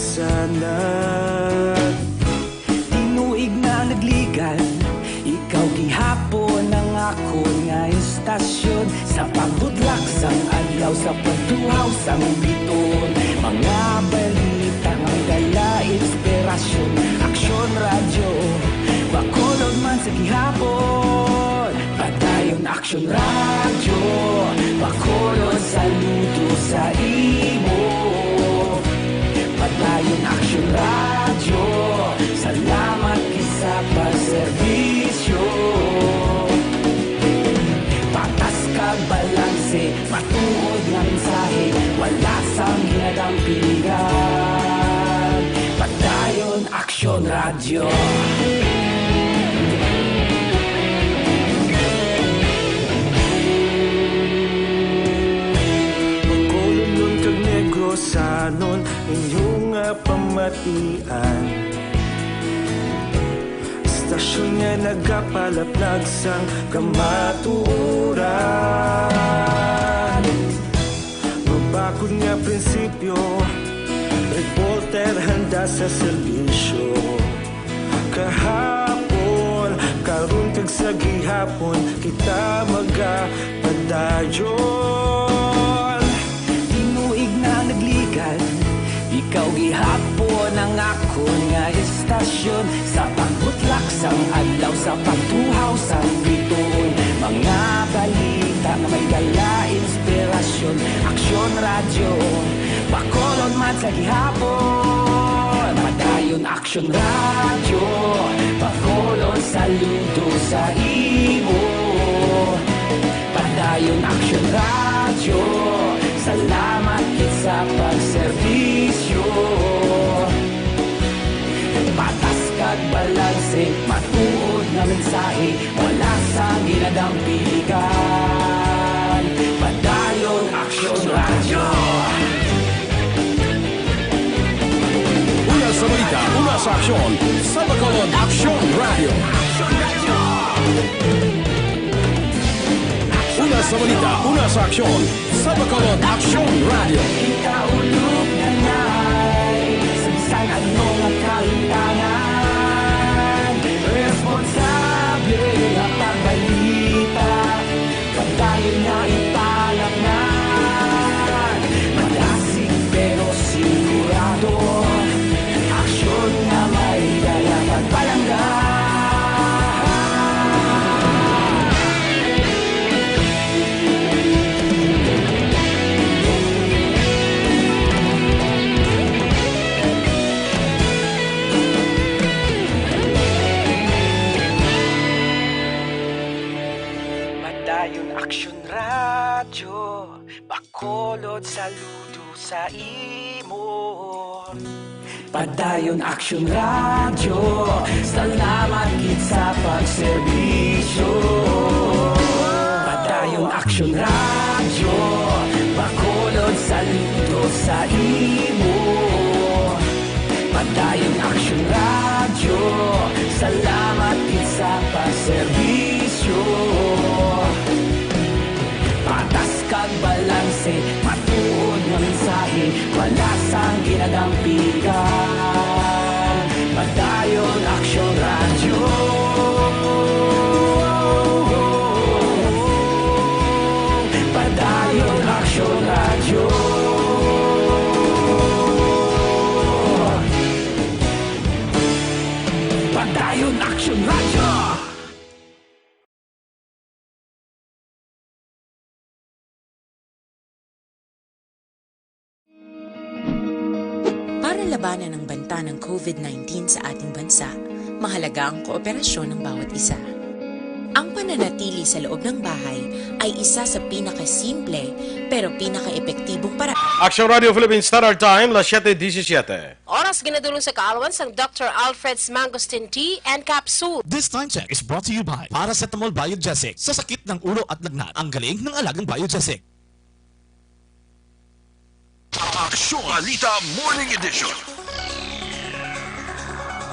kasalanan. Tinuig na nagligan, ikaw gihapon ang ako nga istasyon. Sa pagbudlak sang adlaw, sa pagtuhaw sang biton. Mga balita nga dala inspirasyon. Aksyon radyo, bakulod man sa gihapon. Padayon Aksyon radyo, bakulod saludo sa imo. Padayon Aksyon radyo, salamat kisa pagserbisyo. Patas kag balanse, matuod nga mensahe, wala sang hinadampingan. Padayon Aksyon radyo. Magkululon kag negro sanon inyong pamatian. Stasyon nga nagapalaplag sang kamaturan. Mabakod nga prinsipyo, reporter handa sa serbisyo. Kahapon, karon kag sa gihapon, kita magapadayon. Tinuig na nagligan, ikaw gihapon ang ako nga istasyon. Sa pagbutlak sang adlaw, sa pagtuhaw sang biton. Mga balita na may dala inspirasyon. Aksyon radyo, bakolon man sa gihapon. Padayon Aksyon radyo, bakolon saludo sa imo. Padayon Aksyon radyo, salamat sa pagserbisyo. Patas kag balanse, matuod na mensahe, wala sang ginadampilikan. Padayon Aksyon radyo. Una sa balita, una sa aksyon, sa bakulod Aksyon radio. Una sa balita, una sa aksyon, sa bakulod Aksyon radio. Kita ulog na na'y sabisan ano nga kalintangan. Responsable na pagbalita, pagdayon na ipalaknan. Malasig pero sigurado, aksyon na may dala pagpalanggan. Aksyon radyo, bakolod saludo sa imo. Padayon Aksyon radyo, salamat gid sa pagserbisyo. Padayon Aksyon radyo, bakolod saludo sa imo. Padayon Aksyon radyo, salamat gid sa pagserbisyo. Patas kag balanse, matuod nga mensahe, wala sang ginadampigan. Padayon Aksyon radyo. Padayon Aksyon radyo. Padayon Aksyon radyo. Para labanan ang banta ng COVID-19 sa ating bansa, mahalaga ang kooperasyon ng bawat isa. Ang pananatili sa loob ng bahay ay isa sa pinakasimple pero pinaka-epektibong paraan. Aksyon Radio Philippines Standard Time, las 7:17. Oras ginadulong sa kaalawan sang Dr. Alfred's Mangosteen Tea and Capsule. This time check is brought to you by Paracetamol Biogesic. Sa sakit ng ulo at lagnat, ang galing ng alagang Biogesic. Aksyon Balita Morning Edition.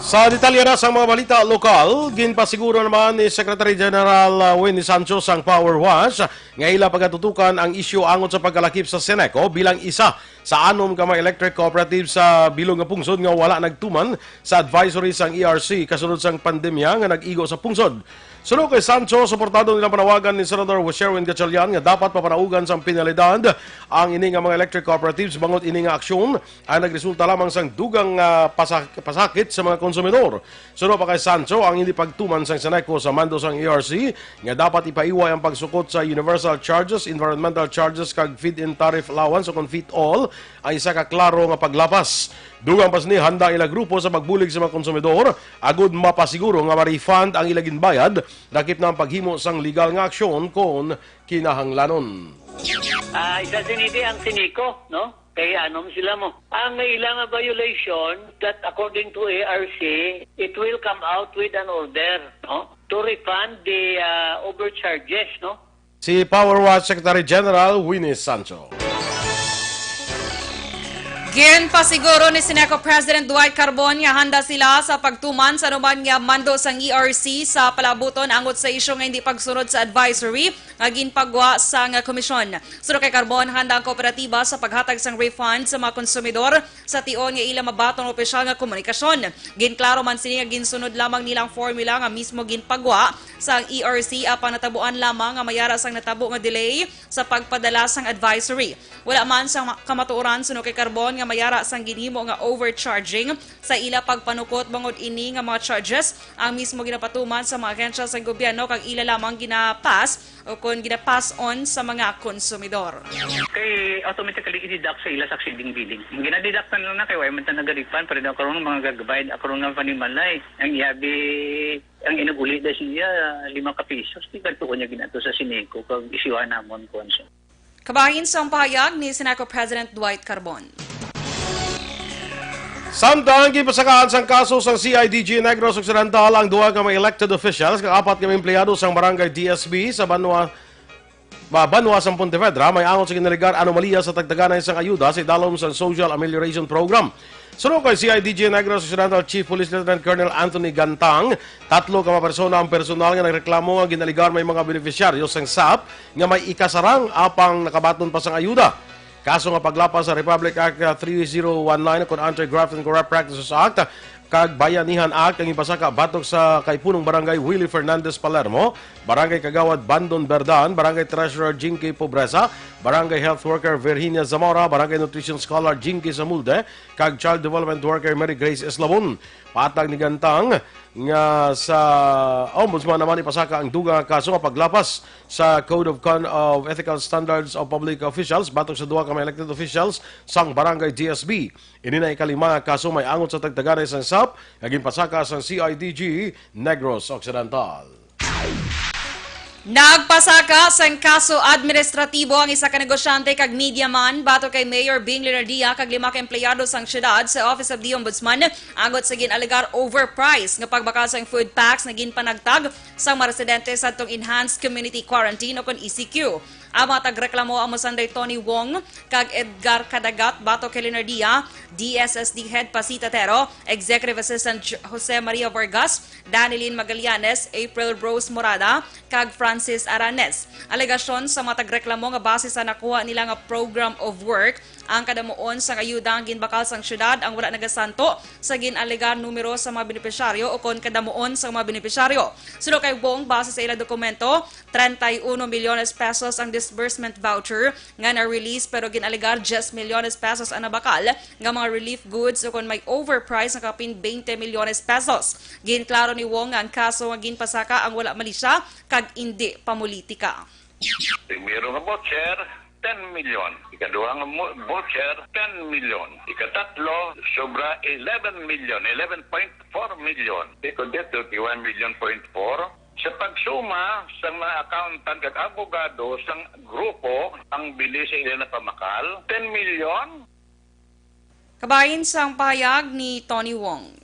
Sa detalye na sa mga balita lokal, ginpasiguro naman ni Secretary General Winnie Santos ang Power Wash nga ila pagatutukan ang isyu angon sa pagkalakip sa Seneco bilang isa sa 6 ka mga electric cooperatives sa bilog nga pungsod nga wala nagtuman sa advisory sang ERC kasunod sang pandemya nga nag-igo sa pungsod. Sunod kay Sancho, suportado nilang panawagan ni Senator Sherwin Gatchalian nga dapat papanaugan sa penalidad ang ini nga mga electric cooperatives bangot ini nga aksyon ay nagresulta lamang sang dugang pasakit sa mga konsumidor. Sunod pa kay Sancho, ang hindi pagtuman sang Seneco sa mando sang ERC nga dapat ipaiway ang pagsukot sa universal charges, environmental charges kag feed-in tariff allowance o kon feed-all ay isa ka klaro nga paglapas. Dugang pas ni handa ila grupo sa pagbulig sa mga konsumidor agud mapasiguro nga ma-refund ang ilagin bayad dakip na ang paghimo sang legal nga aksyon kon kinahanglanon. Isa sinidi ang Sinico, no? Kaya anom sila mo. Ang ilang violation that according to ARC, it will come out with an order, no? To refund the overcharges, no? Si Power Watch Secretary General Winnie Sancho. Ginpasiguro ni Seneco President Dwight Carbon nga handa sila sa pagtuman sa anuman nga mando sang ERC sa palabuton angot sa isyu nga hindi pagsunod sa advisory nga ginpagwa sa nga komisyon. Sunod kay Carbon, handa ang kooperatiba sa paghatag sang refund sa mga konsumidor sa tion nga ila mabaton opisyal nga komunikasyon. Ginklaro man sini nga ginsunod lamang nilang formula nga mismo ginpagwa sa ERC apan natabuan lamang nga mayara sang natabo nga delay sa pagpadala sang advisory. Wala man sang kamatuoran sunod kay Carbon nga mayara sang ginhimo nga overcharging sa ila pagpanukot bangod ini nga mga charges ang mismo ginapatuman sa mga ahensya sa gobyerno kag ila lamang ginapass o kon ginapass on sa mga konsumidor. Kay automatically i-deduct sa ila sa exceeding billing. Gina-deduct na kay way man ta nag-refund pero daw karon mga gagabayad karon nga panimalay. Ang iabi ang inuguli da siya 5 ka pesos di kadto niya ginato sa Sineco kag isyuhan namon konso. Kabahin sa pahayag ni Seneco President Dwight Carbon. Samtang gipasakahan sang kaso sang CIDG Negros Occidental ang duha ka mga elected officials kag 4 ka empleyado sang barangay DSB sa Banwa sang Pontevedra may angon sa ginaligar anomalya sa tagdaganay sang ayuda sa dalom sang Social Amelioration Program. Sunod kay CIDG Negros Occidental Chief Police Lieutenant Colonel Anthony Gantang, 3 ka mga persona ang personal nga nagreklamo nga ginaligar may mga beneficiaryo sang SAP nga may ikasarang apang nakabaton pa sang ayuda. Kaso nga paglapas sa Republic Act 3019 kon Anti-Graft and Corrupt Practices Act kag Bayanihan Act ang ipasaka batok sa kay punong barangay Willie Fernandez Palermo, barangay Kagawad Bandon Berdan, barangay Treasurer Jinky Pobresa, barangay Health Worker Virginia Zamora, barangay Nutrition Scholar Jinky Samulde, kag Child Development Worker Mary Grace Eslabon. Patag ni Gantang nga sa Ombudsman naman ipasaka ang dugang kaso nga paglapas sa Code of Ethical Standards of Public Officials batok sa duha ka mga elected officials sang barangay DSB. Ini na ikalima kaso may angot sa tagdaganay sang SAP nga ginpasaka sang CIDG Negros Occidental. Nagpasaka sang kaso administratibo ang isa ka negosyante kag mediaman bato kay Mayor Bing Leonardia kag 5 ka empleyado sang syudad sa Office of the Ombudsman agot sa ginalegar overprice nga pagbakal sang food packs na ginpanagtag sang mga residente sa atong Enhanced Community Quarantine o kon ECQ. Ang mga tagreklamo ang Masanday Tony Wong kag Edgar Cadagat bato kay Leonardia, DSSD Head Pasita Tero, Executive Assistant Jose Maria Vargas, Danilyn Magallanes, April Rose Morada, kag Francis Aranes. Alegasyon sa mga tagreklamo nga base sa nakuha nila nga program of work ang kadamuon sa ayuda ang ginbakal sang syudad ang wala nagasanto sa ginalegar numero sa mga benepisyaryo o kon kadamuon sa mga benepisyaryo. Sulo kay Wong base sa ila dokumento, 31 milyones pesos ang disbursement voucher nga na-release pero ginalegar 10 milyones pesos ang nabakal nga mga relief goods o kon may overprice nga kapin 20 milyones pesos. Ginklaro ni Wong nga ang kaso nga ginpasaka ang wala mali siya kag hindi pamulitika. Primero nga voucher, 10 milyon. Ikaduha nga voucher, 10 milyon. Ikatatlo, sobra 11 milyon, 11.4 milyon. Ikudet, 31 milyon point 4. Sa pagsuma sa mga accountant at abogado sa grupo, ang bilis sa ilan na pamakal, 10 milyon. Kabahin sang pahayag ni Tony Wong.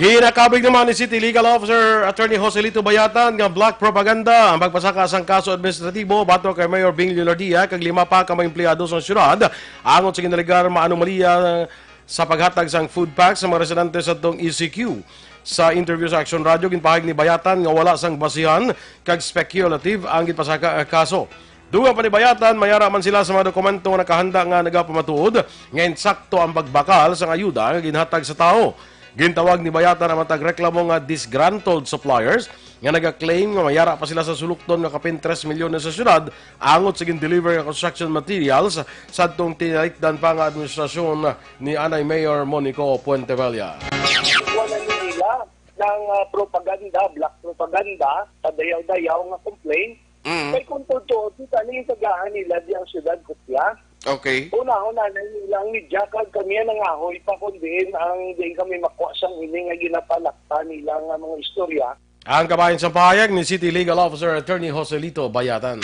Ginakabig naman ni City Legal Officer Attorney Joselito Bayatan nga black propaganda ang pagpasaka sang kaso administratibo batok kay Mayor Bing Leonardia kag 5 pa ka mga empleyado sa syudad angon sa ginaligar maanomalya sa paghatag sang food packs sa mga residente sa tong ECQ. Sa interview sa Aksyon Radio, ginpahayag ni Bayatan nga wala sang basihan kag speculative ang gitpasaka kaso. Dugang pa ni Bayatan, mayara man sila sa mga dokumento nga nakahanda nga nagapamatuod nga insakto ang pagbakal sa ayuda nga ginhatag sa tao. Gintawag ni Bayatan ang matag reklamo nga disgruntled suppliers nga nag-claim nga mayara pa sila sa sulukton nga kapin 3 milyon sa syudad angot sa gin-deliver nga construction materials sa atong tinalikdan pa nga administrasyon ni Anay Mayor Monico Puentevella. Wala nila ng propaganda, black propaganda, sa dayaw-dayaw nga complaint. Kay kung totoo, kita na yung tagahan nila di ang syudad Kusya. Okay. Una-una na nilang media kag kami nang ahoy pa kundi ang di kami makuha sang ini nga ginapalakta nila nga mga istorya. Ang kabayan sa pahayag ni City Legal Officer Attorney Joselito Bayatan.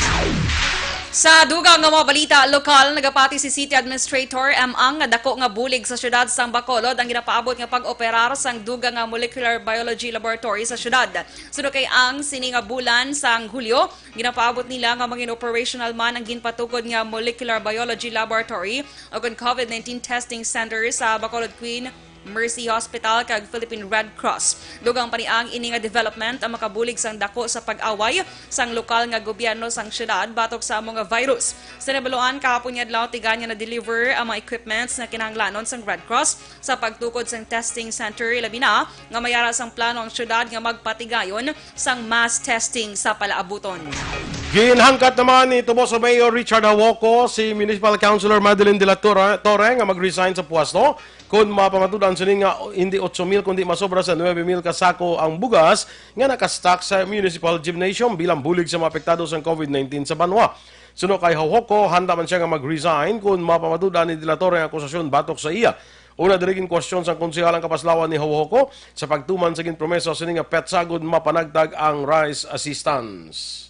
Sa dugang nga mga balita lokal, nagapati si City Administrator ang nga dako nga bulig sa syudad sang Bacolod ang ginapaabot nga pag-operar sang dugang nga Molecular Biology Laboratory sa syudad. Suno kay ang sini nga bulan sang Hulyo, ginapaabot nila nga maging operational man ang ginpatukod nga Molecular Biology Laboratory o COVID-19 testing center sa Bacolod Queen Mercy Hospital kag Philippine Red Cross. Dugang pa ni ang ini nga development ang makabulig sang dako sa pag-away sang lokal nga gobyerno sang syudad batok sa mga virus. Sa nabaluan kahapon niya adlaw tiganya na deliver ang mga equipments na kinahanglanon sang Red Cross sa pagtukod sang testing center labi na nga mayara sang plano ang syudad nga magpatigayon sang mass testing sa palaabuton. Ginhangkat naman ni Tuboso Mayor Richard Hawoko si Municipal Councilor Madeline de la Torre nga mag-resign sa puesto kung mapamatudan sila nga hindi 8,000 kundi masobra sa 9,000 kasako ang bugas nga nakastock sa Municipal Gymnasium bilang bulig sa mga apektado sa COVID-19 sa Banwa. Suno kay Hawoko, handa man siya nga mag-resign kung mapamatudan ni de la Torre ang akusasyon batok sa iya. Una dirigin question sa konsehalang kapaslawan ni Hawoko sa pagtuman sa ginpromesa sila nga petsagod mapanagtag ang rice assistance.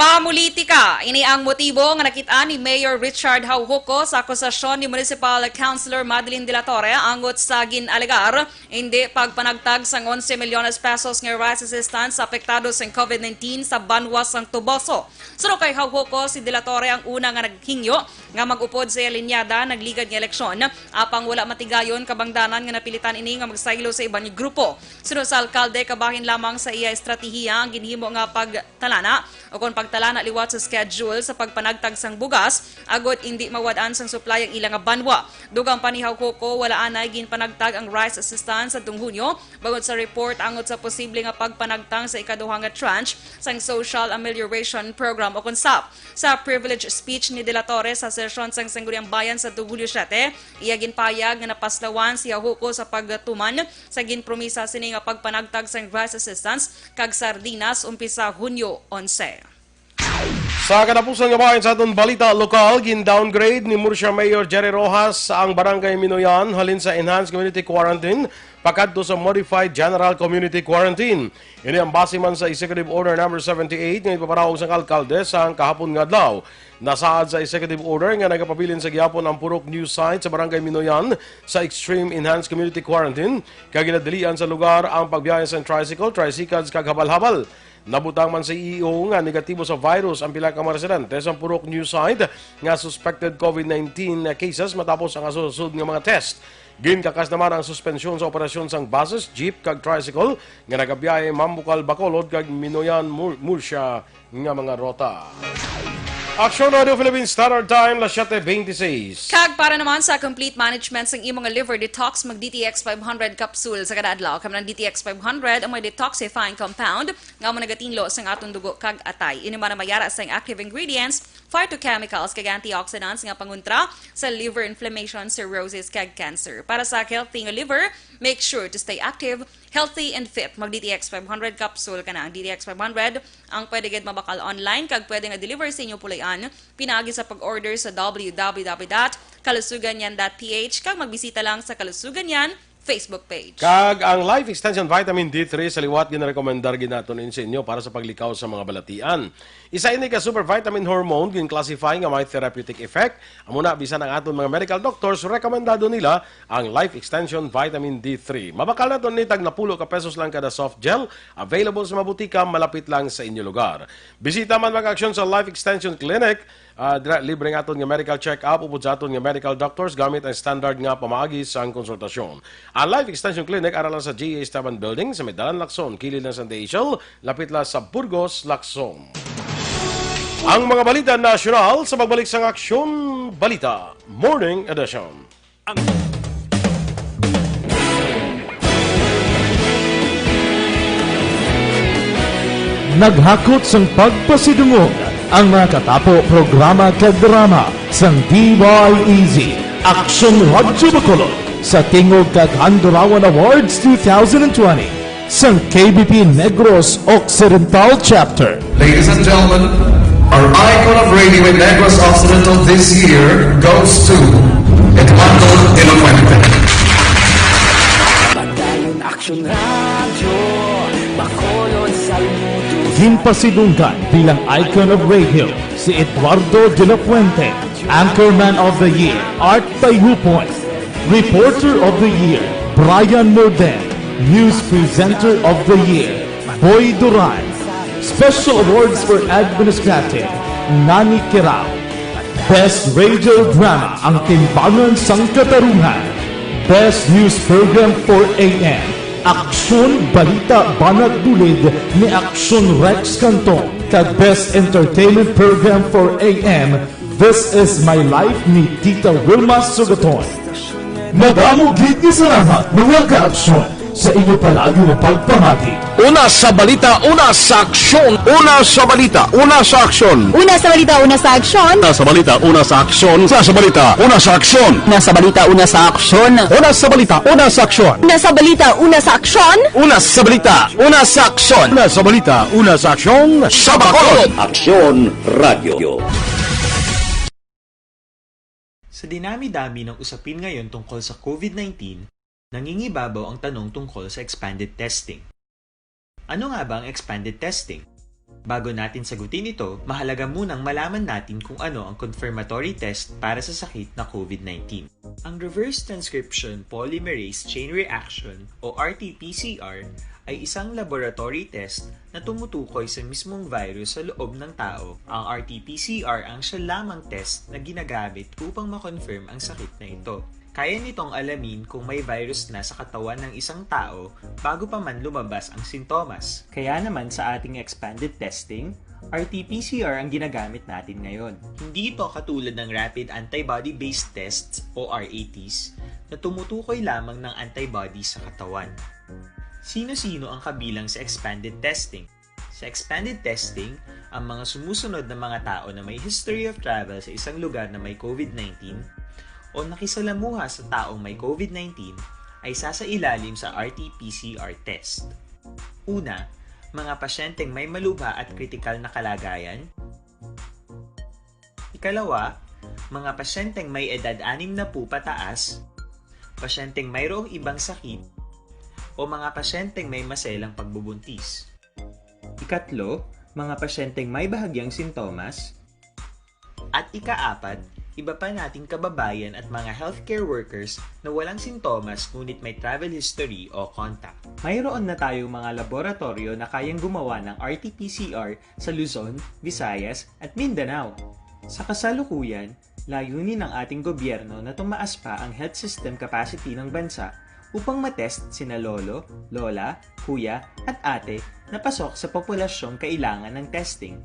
Pamulitika, ini ang motibo nga nakita ni Mayor Richard Hauhuco sa akusasyon ni Municipal Councilor Madeline de la Torre angot sa ginalegar hindi pagpanagtag sang 11 milyones pesos nga rice assistance sa apektado sa COVID-19 sa Banwa sang Tuboso. Suno kay Hauhuco, si de la Torre ang una nga naghingyo nga mag-upod sa linyada nagligad nga eleksyon apang wala matigayon kabangdanan nga napilitan ini nga magsaylo sa ibang grupo. Suno sa alkalde kabahin lamang sa iya estratehiya ang ginhimo nga pagtalana o kung pagtalana liwat sa schedule sa pagpanagtag sang bugas agot hindi mawad-an sang supply ang ilang banwa. Dugang pa ni Hauhuco, wala anay ginpanagtag ang rice assistance sa Hunyo bangod sa report angot sa posible nga pagpanagtang sa ikaduhang nga tranche sang Social Amelioration Program o KUNSAP. Sa privilege speech ni De La Torre sa sesyon sang Sangguniang Bayan sa Hulyo 7, iya ginpayag nga napaslawan si Hauhuco sa pagtuman sa ginpromisa sini nga pagpanagtag sang rice assistance kag sardinas umpisa Hunyo 11. Sa katapusan nga bayan sa atong balita lokal, gin-downgrade ni Murcia Mayor Jerry Rojas ang Barangay Minoyan halin sa Enhanced Community Quarantine pakadto sa Modified General Community Quarantine. Ini ang base man sa Executive Order No. 78 nga ipaparahog sa alkalde sa kahapon nga adlaw. Nasaad sa Executive Order nga nagapabilin sa gihapon ang purok news site sa Barangay Minoyan sa Extreme Enhanced Community Quarantine kag ginadilian sa lugar ang pagbiyahe sa tricycles kag habal-habal. Nabutang man sa EO nga negatibo sa virus ang pila ka mga residente sa purok news site nga suspected COVID-19 cases matapos ang asusud nga mga test. Ginkakas naman ang suspensyon sa operasyon sang buses, jeep kag tricycle nga nagabiyahe Mambukal Bacolod kag Minoyan Murcia nga mga rota. Aksyon Radio Philippines Standard Time, 7:26. Kag para naman sa complete management sang imong liver detox, mag DTX 500 capsule sa kada adlaw. Kami ng DTX 500 ang may detoxifying compound nga mo nagatinlo sang atong dugo kag atay. Ini man mayara sang active ingredients, phytochemicals kag antioxidants nga pangontra sa liver inflammation, cirrhosis kag cancer. Para sa healthy nga liver, make sure to stay active, healthy and fit. Mag DTX 500 capsule ka na. Ang DTX 500 ang pwede gid mabakal online kag pwede nga deliver sa inyo pulayan. Pinagi sa pag-order sa www.kalusuganyan.ph kag magbisita lang sa Kalusuganyan Facebook page. Kag ang Life Extension Vitamin D3 sa liwat ginarekomendar ginaton sa inyo para sa paglikaw sa mga balatian. Isa ini ka super vitamin hormone gin-classify nga may therapeutic effect. Amuna bisan ang aton mga medical doctors rekomendado nila ang Life Extension Vitamin D3. Mabakal na ni tag napulo ka pesos lang kada soft gel, available sa mabutika malapit lang sa inyo lugar. Bisita man mag-aksyon sa Life Extension Clinic libre nga aton nga medical check-up upod sa aton nga medical doctors gamit ang standard nga pamaagi sa konsultasyon. Ang Life Extension Clinic aralan sa GA Estaban Building sa Medalan, Lacson, kilid lang sa Deisel, lapit lang sa Burgos, Lacson. Ang mga balita nasyonal sa pagbalik sa Aksyon Balita Morning Edition. Naghakot sang pagpasidungog ang mga katapo programa kag drama sang DYEZ Aksyon Radyo Bacolod sa Tingog kag Handurawan Awards 2020 sang KBP Negros Occidental Chapter. Ladies and gentlemen, our icon of radio in Negros Occidental this year goes to Eduardo Ilofuente. Padayon Aksyon Radio, Bacolod Saludo. Ginpasidunggan bilang icon of radio si Eduardo de la Fuente, Anchorman of the Year, Art Tayupoy, Reporter of the Year, Brian Morden, News Presenter of the Year, Boy Duran, Special Awards for Administrative, Nani Kirao, Best Radio Drama ang Timbangan sang Katarungan, Best News Program for AM, Aksyon Balita Banat Dulid ni Aksyon Rex Canton, kag Best Entertainment Program for AM, This Is My Life ni Tita Wilma Sugaton. Madamo gid ni salamat mga ka-aksyon sa inyo palagi na pagpamati. Una sa balita, una sa aksyon. Una sa balita, una sa aksyon. Una sa balita, una sa aksyon. Una sa balita, una sa aksyon. Una sa balita, una sa aksyon. Una sa balita, una sa aksyon. Una sa balita, una sa aksyon. Una sa balita, una sa aksyon. Una sa balita, una sa aksyon. Una sa balita, una sa aksyon. Sa Bacolod. Aksyon Radio. Sa dinami-dami ng usapin ngayon tungkol sa COVID-19, nangingibabaw ang tanong tungkol sa expanded testing. Ano nga ba ang expanded testing? Bago natin sagutin ito, mahalaga munang malaman natin kung ano ang confirmatory test para sa sakit na COVID-19. Ang reverse transcription polymerase chain reaction o RT-PCR ay isang laboratory test na tumutukoy sa mismong virus sa loob ng tao. Ang RT-PCR ang siya lamang test na ginagamit upang makonfirm ang sakit na ito. Kaya nitong alamin kung may virus na sa katawan ng isang tao bago pa man lumabas ang sintomas. Kaya naman sa ating expanded testing, RT-PCR ang ginagamit natin ngayon. Hindi ito katulad ng Rapid Antibody-Based Tests o RATs na tumutukoy lamang ng antibodies sa katawan. Sino-sino ang kabilang sa expanded testing? Sa expanded testing, ang mga sumusunod na mga tao na may history of travel sa isang lugar na may COVID-19 o nakisalamuha sa taong may COVID-19 ay sasailalim sa RT-PCR test. Una, mga pasyenteng may malubha at kritikal na kalagayan. Ikalawa, mga pasyenteng may edad 60 pataas, pasyenteng mayroong ibang sakit, o mga pasyenteng may maselang pagbubuntis. Ikatlo, mga pasyenteng may bahagyang sintomas. At ikaapat, iba pa nating kababayan at mga healthcare workers na walang sintomas ngunit may travel history o contact. Mayroon na tayong mga laboratorio na kayang gumawa ng RT-PCR sa Luzon, Visayas at Mindanao. Sa kasalukuyan, layunin ng ating gobyerno na tumaas pa ang health system capacity ng bansa upang matest sina lolo, lola, kuya at ate na pasok sa populasyong kailangan ng testing.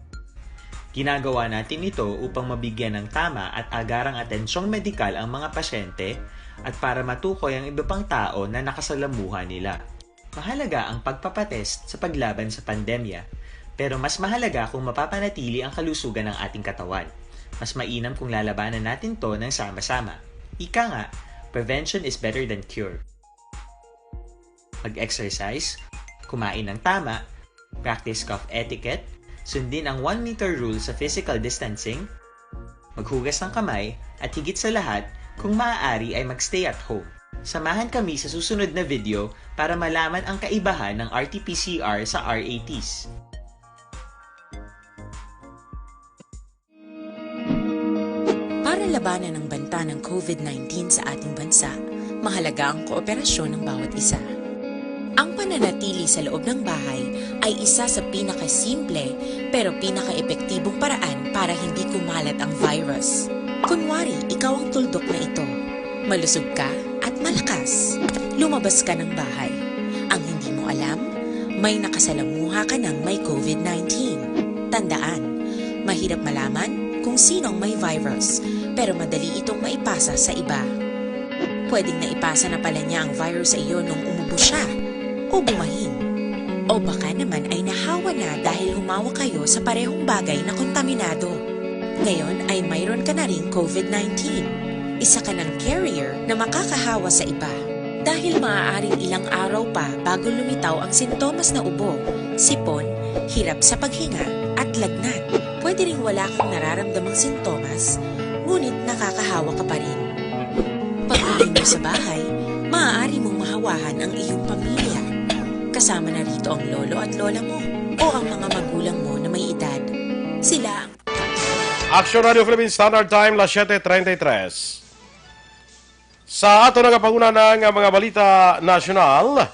Ginagawa natin ito upang mabigyan ng tama at agarang atensyong medikal ang mga pasyente at para matukoy ang iba pang tao na nakasalamuha nila. Mahalaga ang pagpapatest sa paglaban sa pandemya, pero mas mahalaga kung mapapanatili ang kalusugan ng ating katawan. Mas mainam kung lalabanan natin to ng sama-sama. Ika nga, prevention is better than cure. Mag-exercise, kumain ng tama, practice cough etiquette, sundin ang 1 meter rule sa physical distancing, maghugas ng kamay, at higit sa lahat, kung maaari ay magstay at home. Samahan kami sa susunod na video para malaman ang kaibahan ng RT-PCR sa RATs. Para labanan ang banta ng COVID-19 sa ating bansa, mahalaga ang kooperasyon ng bawat isa. Ang pananatili sa loob ng bahay ay isa sa pinakasimple pero pinaka-epektibong paraan para hindi kumalat ang virus. Kunwari, ikaw ang tuldok na ito. Malusog ka at malakas. Lumabas ka ng bahay. Ang hindi mo alam, may nakasalamuha ka ng may COVID-19. Tandaan, mahirap malaman kung sinong may virus, pero madali itong maipasa sa iba. Pwedeng naipasa na pala niya ang virus sa iyo nung umubo siya o bumahin. O baka naman ay nahawa na dahil humawa kayo sa parehong bagay na kontaminado. Ngayon ay mayroon ka na ring COVID-19. Isa ka ng carrier na makakahawa sa iba. Dahil maaaring ilang araw pa bago lumitaw ang sintomas na ubo, sipon, hirap sa paghinga at lagnat. Pwede ring wala kang nararamdamang sintomas, ngunit nakakahawa ka pa rin. Pag-uwi mo sa bahay, maaari mong mahawahan ang iyong pamilya. Kasama na rito ang lolo at lola mo o ang mga magulang mo na may edad. Sila ang Aksyon Radio Philippines Standard Time, las 7:33. Sa ato nagapanguna ng mga balita nasyonal,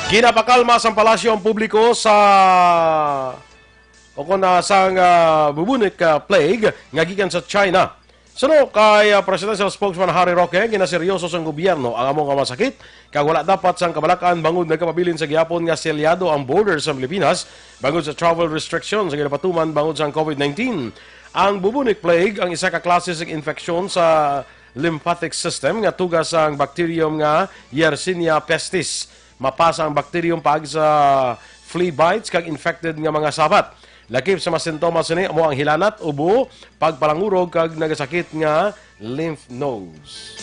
ginapakalma sa palasyo ang publiko sa sang bubonic plague nga gikan sa China. Suno kay Presidential Spokesman Harry Roque, ginaseryoso sang gobyerno ang among masakit kag wala dapat sang kabalakan bangod nagkapabilin sa gihapon nga selyado ang border sa Pilipinas bangod sa travel restrictions sa ginapatuman bangod sa COVID-19. Ang bubonic plague ang isa ka klase sa infeksyon sa lymphatic system nga tugas ang bacterium nga Yersinia pestis. Mapasa ang bacterium pag sa flea bites kag infected nga mga sabat. Lakip sa mga sintomas ni amo ang hilanat, ubo, pagpalangurog kag nagasakit nga lymph nodes.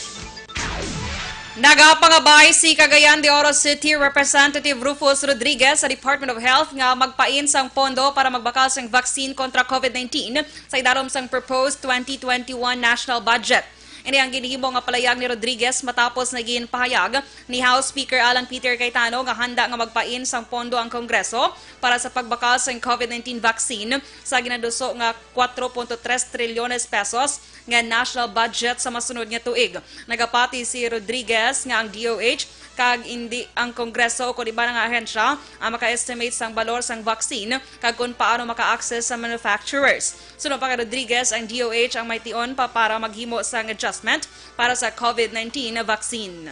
Nagapangabay si Cagayan de Oro City Representative Rufus Rodriguez sa Department of Health nga magpain sang pondo para magbakal sang vaccine kontra COVID-19 sa idarom sang proposed 2021 national budget. Ini ang ginihimo nga palayag ni Rodriguez matapos naging pahayag ni House Speaker Alan Peter Cayetano nga handa nga magpain sang pondo ang Kongreso para sa pagbakal sa COVID-19 vaccine sa ginaduso nga 4.3 trilyones pesos nga national budget sa masunod nga tuig. Nagapati si Rodriguez nga ang DOH kag indi ang Kongreso o kung iba nga ahensya ang maka-estimate sang balor sang vaccine kag kung paano maka-access sa manufacturers. Sunod pa kay Rodriguez, ang DOH ang may tion pa para maghimo sang adjustment para sa COVID-19 na vaccine.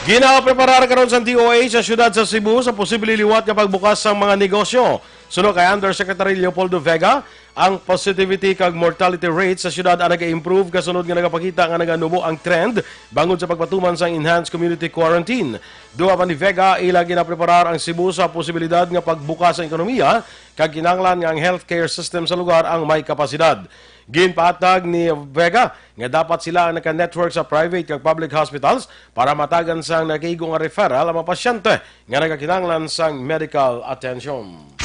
Ginapreparar karon sa DOH sa siyudad sa Cebu sa posible liwat nga pagbukas sa mga negosyo. Sunod kay Undersecretary Leopoldo Vega, ang positivity kag mortality rate sa siyudad ang nag-improve kasunod nga nagapakita nga naganumo ang trend bangod sa pagpatuman sa enhanced community quarantine. Duha pa ni Vega, ila ginapreparar ang Cebu sa posibilidad nga pagbukas sa ekonomiya kag kinahanglan nga ang healthcare system sa lugar ang may kapasidad. Ginpatag ni Vega nga dapat sila ang naka-network sa private kag public hospitals para matagan sang nakigo nga referral ang mga pasyente nga nagakinahanglan sang medical attention.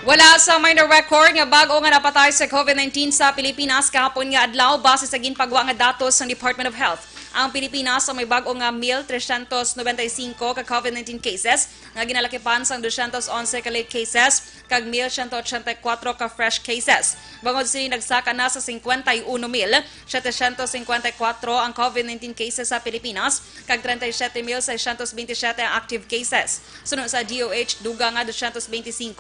Wala sa minor record nga bago nga napatay sa COVID-19 sa Pilipinas kahapon nga adlaw base sa ginpagwa nga datos ng Department of Health. Ang Pilipinas ang may bago nga 1,395 ka COVID-19 cases nga ginalakipan sang 211 ka late cases kag 1,184 ka fresh cases. Bangod sini nagsaka na sa 51,754 ang COVID-19 cases sa Pilipinas kag 37,627 ang active cases. Sunod sa DOH, duga nga 225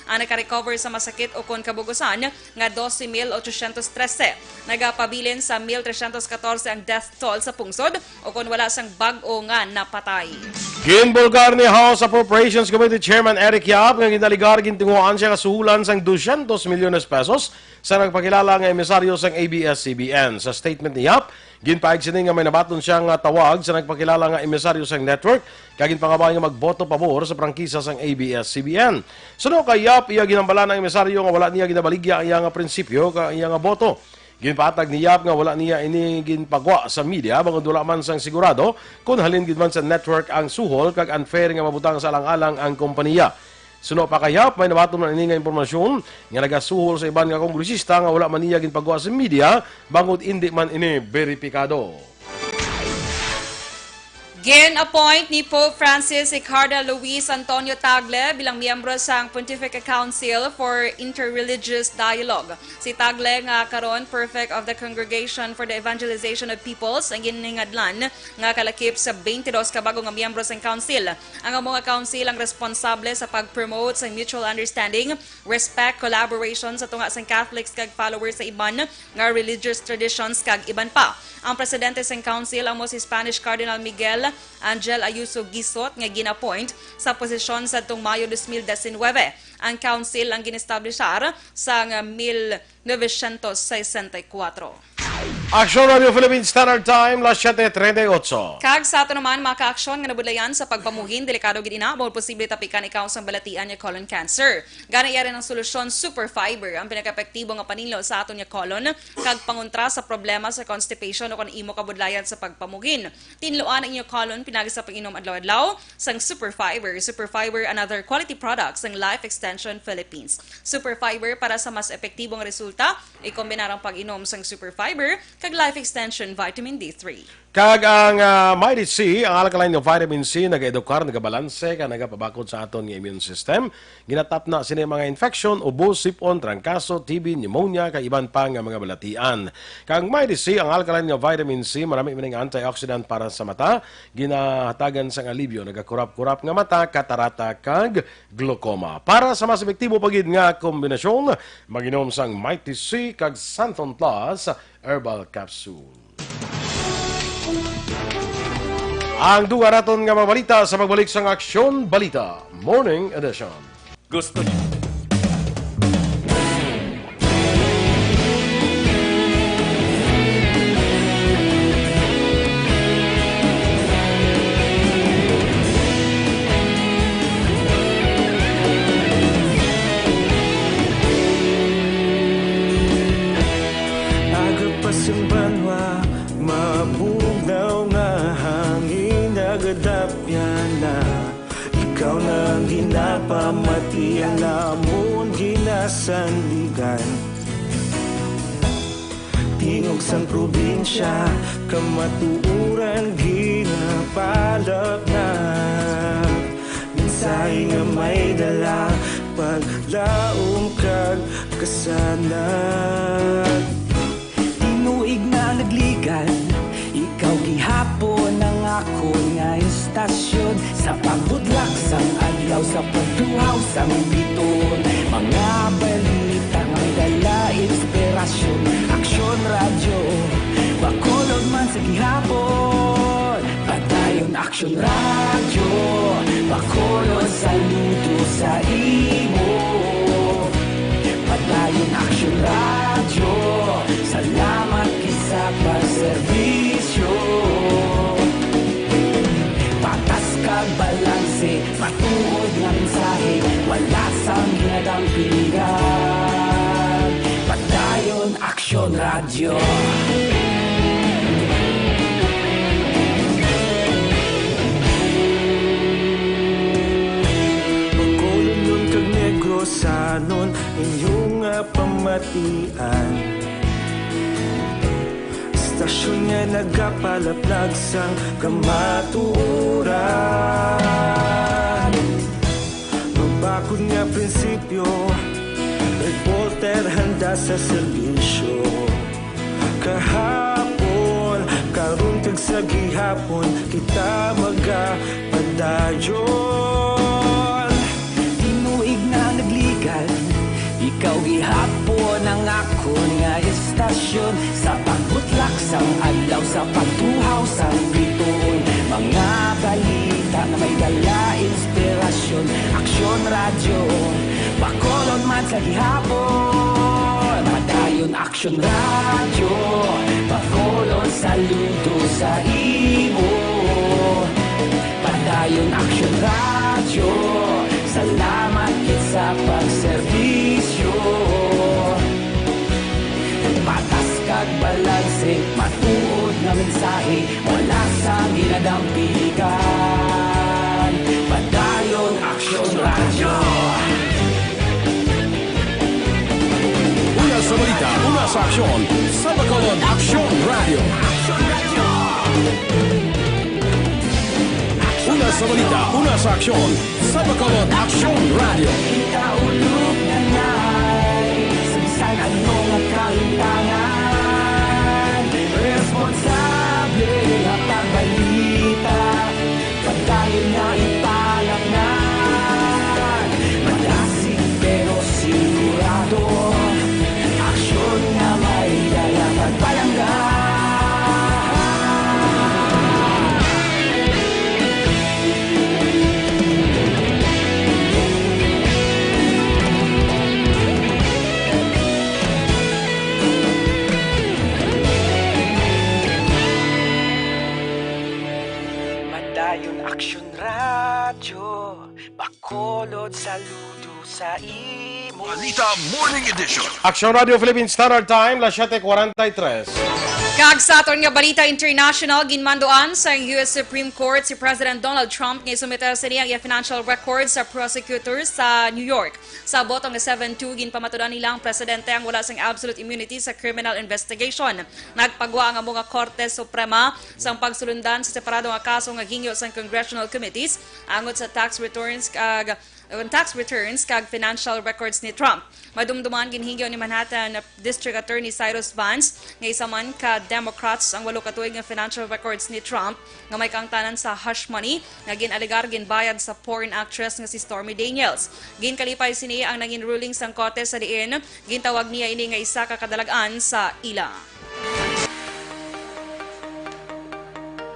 ang naka-recover sa masakit o kon kabugusan nga 12,813. Nagapabilin sa 1,314 ang death toll sa pungsod o kung wala sang bag-o nga napatay. Ginbulgar ni House Appropriations Committee Chairman Eric Yap nga ginaligar gintinguan siya kasuhulan sang 200 milyones pesos sa nagpakilala nga emisaryo sang ABS-CBN. Sa statement ni Yap, ginpaig sini nga may nabaton siyang tawag sa nagpakilala nga emisaryo sang network kag ginpangabay nga magboto pabor sa prangkisa sang ABS-CBN. Suno kay Yap, iya ginambala ng emisaryo nga wala niya ginabaligya ang iyang prinsipyo ka iyang boto. Ginpatag ni Yap nga wala niya ini ginpagwa sa media bangod wala man sang sigurado kung halin gid man sa network ang suhol kag unfair nga mabutang sa alang-alang ang kompanya. Suno pa kay Yap, may nabaton man ini nga impormasyon nga nagasuhol sa iban nga kongresista nga wala man niya ginpagwa sa media bangod indi man ini beripikado. Gin-appoint ni Pope Francis si Cardinal Luis Antonio Tagle bilang miyembro sa Pontifical Council for Interreligious Dialogue. Si Tagle nga karon prefect of the Congregation for the Evangelization of Peoples ang giningadlan nga kalakip sa 22 ka bago nga miyembro sa council. Ang mga council ang responsable sa pag-promote sa mutual understanding, respect, collaboration sa tunga sa Catholics kag followers sa iban nga religious traditions kag iban pa. Ang presidente sa council ang si Spanish Cardinal Miguel Angel Ayuso Gisot nga gina-appoint sa posisyon sa tong Mayo 2019. Ang council ang ginestablisar sa 1964. Aksyon Radio Philippines Standard Time, las 7:38. Kag sa ato naman, mga ka-aksyon nga nabudlayan sa pagpamuhin, delikado gina, bawal posible tapikan ikaw sa balatian niya colon cancer. Gana iya rin ang solusyon super fiber, ang pinaka-epektibo nga panilo sa ato niya colon, kag pangontra sa problema sa constipation o kung imo kabudlayan sa pagpamuhin. Tinluan ang inyong colon pinagi sa pag-inom adlaw-adlaw sang super fiber. Super fiber, another quality products ng Life Extension Philippines. Super fiber para sa mas epektibong resulta, ikombinar ang pag-inom sang super fiber kag Life Extension Vitamin D3. Kag ang Mighty C, ang alkaline ng vitamin C, nag-edukar, nagabalanse, ka nagapabakod sa aton ng immune system. Ginatap na sini mga infection, ubo, sipon, trangkaso, TB, pneumonia, kag iban pa nga mga balatian. Kag Mighty C, ang alkaline ng vitamin C, marami maning antioxidant para sa mata, ginahatagan sa alibyo, nagakurap-kurap nga mata, katarata, kag glaucoma. Para sa mas epektibo pagid nga kombinasyon, maginom sang Mighty C, kag Santon Plus Herbal Capsule. Ang duga naton nga mabalita sa pagbalik sa Aksyon Balita Morning Edition. Gusto niyo? Agapasumbanwa, mabugnaw nga hangin, nagadapyan na. Ikaw na ang ginapamatian, namon ginasandigan. Tingog sang probinsya, kamatuuran ginapalap na. Mensahe nga may dala, paglaom kag kasanag. Tinuig na nagligan, ikaw gihapon ang ako nga istasyon. Sa pagbudlak sang adlaw, sa pagduhaw sang biton. Mga balita nga may dala inspirasyon. Aksyon radyo, bakulog man sa gihapon. Padayon Aksyon radyo, bakulog saludo sa imo. Padayon Aksyon radyo, salamat kisa pagserbisyo. Patas kag balanse, matuod nga mensahe, wala sang ginadang pilihan. Padayon Aksyon radyo. Bakulon nun kag Negrosanon, inyong pamatian. Stasyon nga nagapalaplag sang kamatuuran. Magbakod nga prinsipyo, reporter handa sa serbisyo. Kahapon, karon kag sa gihapon, kita magapadayon. Tinuig na nagligan, ikaw gihapon ang ako nga istasyon. Sa pagbutlak sang adlaw, sa pagtuhaw sang biton. Mga balita na may dala inspirasyon. Aksyon radyo, bakolon man sa gihapon. Padayon Aksyon radyo, bakolon saludo sa imo. Padayon Aksyon radyo, salamat sa pagserbisyo. Patas kag balanse, matuod nga mensahe, wala sa ginadampigan. Padayon Aksyon radyo. Una sa balita, una sa aksyon, sa Bacolod Aksyon Radio. Aksyon radyo. sa balita, una sa aksyon, sa Bacolod Aksyon Radio. Ikaulog na na'y Sabisan anong kaintangan Responsable at pagbalita Pagdayon na ipalaknan Malasig pero sigurado Aksyon na may dala pagpalanggan Aksyon Radio, Bacolod, saludo sa imo. Balita Morning Edition. Aksyon Radio Philippine Standard Time, las 7:43. Kag sa aton nga balita international, ginmandoan sa US Supreme Court si President Donald Trump ngaisumitar sa niya financial records sa prosecutors sa New York. Sa botong nga 7-2, ginpamatudan nila ang presidente ang wala sang absolute immunity sa criminal investigation. Nagpagwa ang mga Korte Suprema sa pagsulundan sa separado nga kaso nga hingyo sa congressional committees angot sa tax returns kag financial records ni Trump. Madumduman ginhingyo ni Manhattan District Attorney Cyrus Vance nga isa man ka Democrats ang walo ka tuig nga financial records ni Trump nga may kangtanan sa hush money nga ginaligar ginbayad sa porn actress nga si Stormy Daniels. Ginkalipay sini ang naging ruling sang Korte sa diin gintawag niya ini nga isa ka kadalagan sa ila.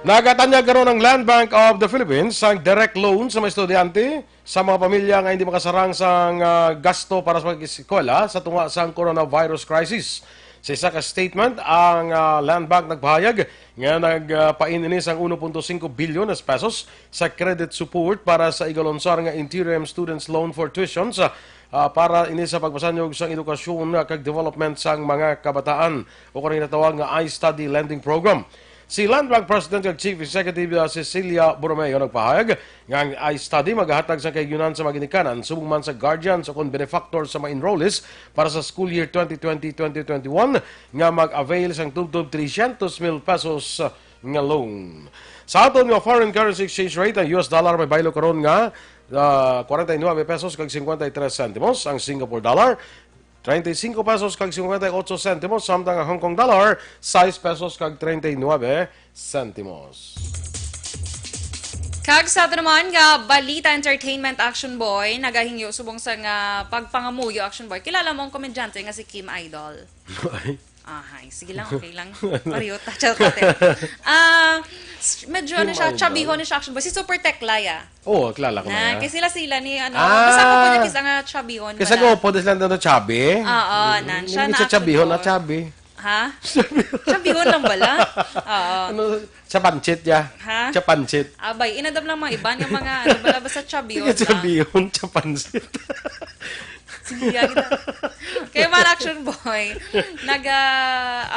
Nagatanyag karon ng Land Bank of the Philippines ang direct loan sa mga estudyante sa mga pamilya nga hindi makasarang sang gasto para sa pag-eskwela sa tunga sang coronavirus crisis. Sa isa ka statement, ang Land Bank nagpahayag nga nagpainis ang 1.5 billion pesos sa credit support para sa igalonsar nga interim students loan for tuitions para ini sa pagpasanyog sang edukasyon kag development sang mga kabataan o kanang natawag nga I-Study Lending Program. Si Land Bank President ug Chief Executive Cecilia Borromeo nagpahayag nga ang I-Study maghahatag sa kaigunan sa maginikanan subong man sa guardians o kon benefactors sa mga enrollees para sa school year 2020-2021 nga mag-avail sang tubtob 300,000 pesos nga loan. Sa aton nga foreign currency exchange rate, ang US dollar may baylo karon nga 49 pesos kag 53 centimos, ang Singapore dollar 35 pesos kag 58 centimos, samtang ang Hong Kong dollar 6 pesos kag 39 centimos. Kag sa ato naman nga Balita Entertainment Action Boy, nagahingyo subong sa nga pagpangamuyo Action Boy. Kilala mo ang komedyante nga si Kim Idol? Ay, sige lang, okay lang. Mariota, charotate. Medyo ano siya, chubbyho ni siya Action Boy. Si Super Teklaya. Oo, kilala ko na. Kasi sila ni ano. Basta ko po niya kisa nga chubbyho. Kasi ko po din lang na chubby. Oo, nan siya na Action chubbyho na chubby. Ha? Chubbyho lang bala? Oo. Ano, chapanchit ya? Ha? Chapanchit. Abay, inadab lang mga iba yung mga ano bala basta chubbyho lang. Chubbyho, chapanchit. Sige, kaya man Action Boy,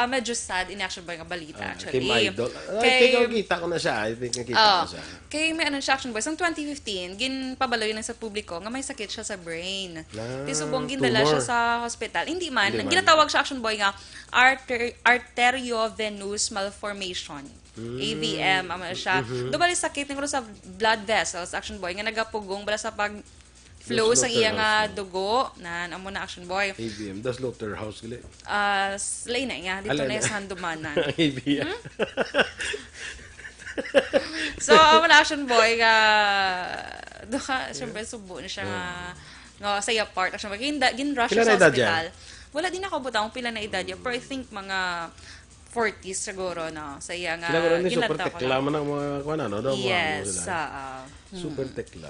medyo sad in Action Boy nga balita actually. Kim Idol. Kaya kita ko na siya. I think nakita ko siya. Kaya may ano siya Action Boy. Sa 2015, ginpabaloy na sa publiko nga may sakit siya sa brain. Tisubong gindala siya sa hospital. Hindi man. Ginatawag siya Action Boy nga arteriovenous malformation. AVM. Siya. Dubali sakit ng sa blood vessels Action Boy nga nagapugong bala sa pag flow sa iya nga dugo na amo na Action Boy. ABM, das Slaughterhouse gali. Slay na nga dito na sa handumanan. ABM. So, amo na Action Boy nga siyempre subo na siya nga sa iya part Action Boy. Gin-rush siya sa hospital. Wala din ako butang pila na edad niya, pero I think mga 40s siguro na sa iya nga ginata ko. Super tekla man ang mga kuan ano daw. Yes, super tekla.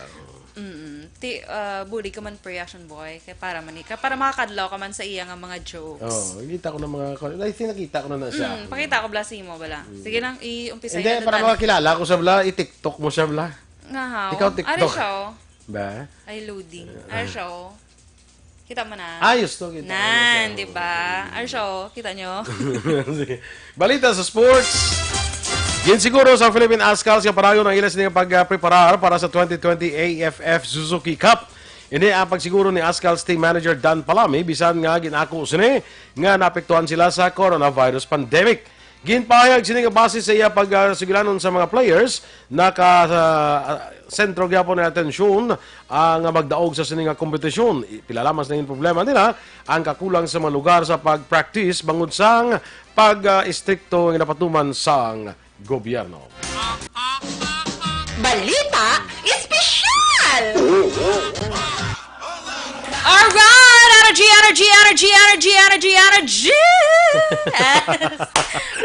Buli ka man Action Boy kay para makakadlaw ka man sa iya nga mga jokes. Kita ko na mga I think nakita ko na siya. Pakita ko bla mo bala. Sige lang i-umpisa Hindi para makakilala ko sa bla, i-TikTok mo siya bla. Nga how? Ikaw TikTok. Ari siya. Ba? Ay loading. Ari siya. Kita mo na. Ayos to kita. Nan, di ba? Ari siya, kita nyo. Balita sa sports. Ginsiguro sa Philippine Ascals yung parayo ng ilas niya pag-preparar para sa 2020 AFF Suzuki Cup. Hindi ang pagsiguro ni Ascals Team Manager Dan Palami, bisan nga ginako sini nga naapektuhan sila sa coronavirus pandemic. Ginpahayag sini nga base sa iya pagsiguranon sa mga players naka sentro gyapon ng atensyon ang magdaog sa sini nga kompetisyon. Pilalamas na yung problema nila ang kakulang sa mga lugar sa pag-practice bangod sang pag-istrikto ng napatuman sa gobyerno. Balita espesyal! Alright! Energy!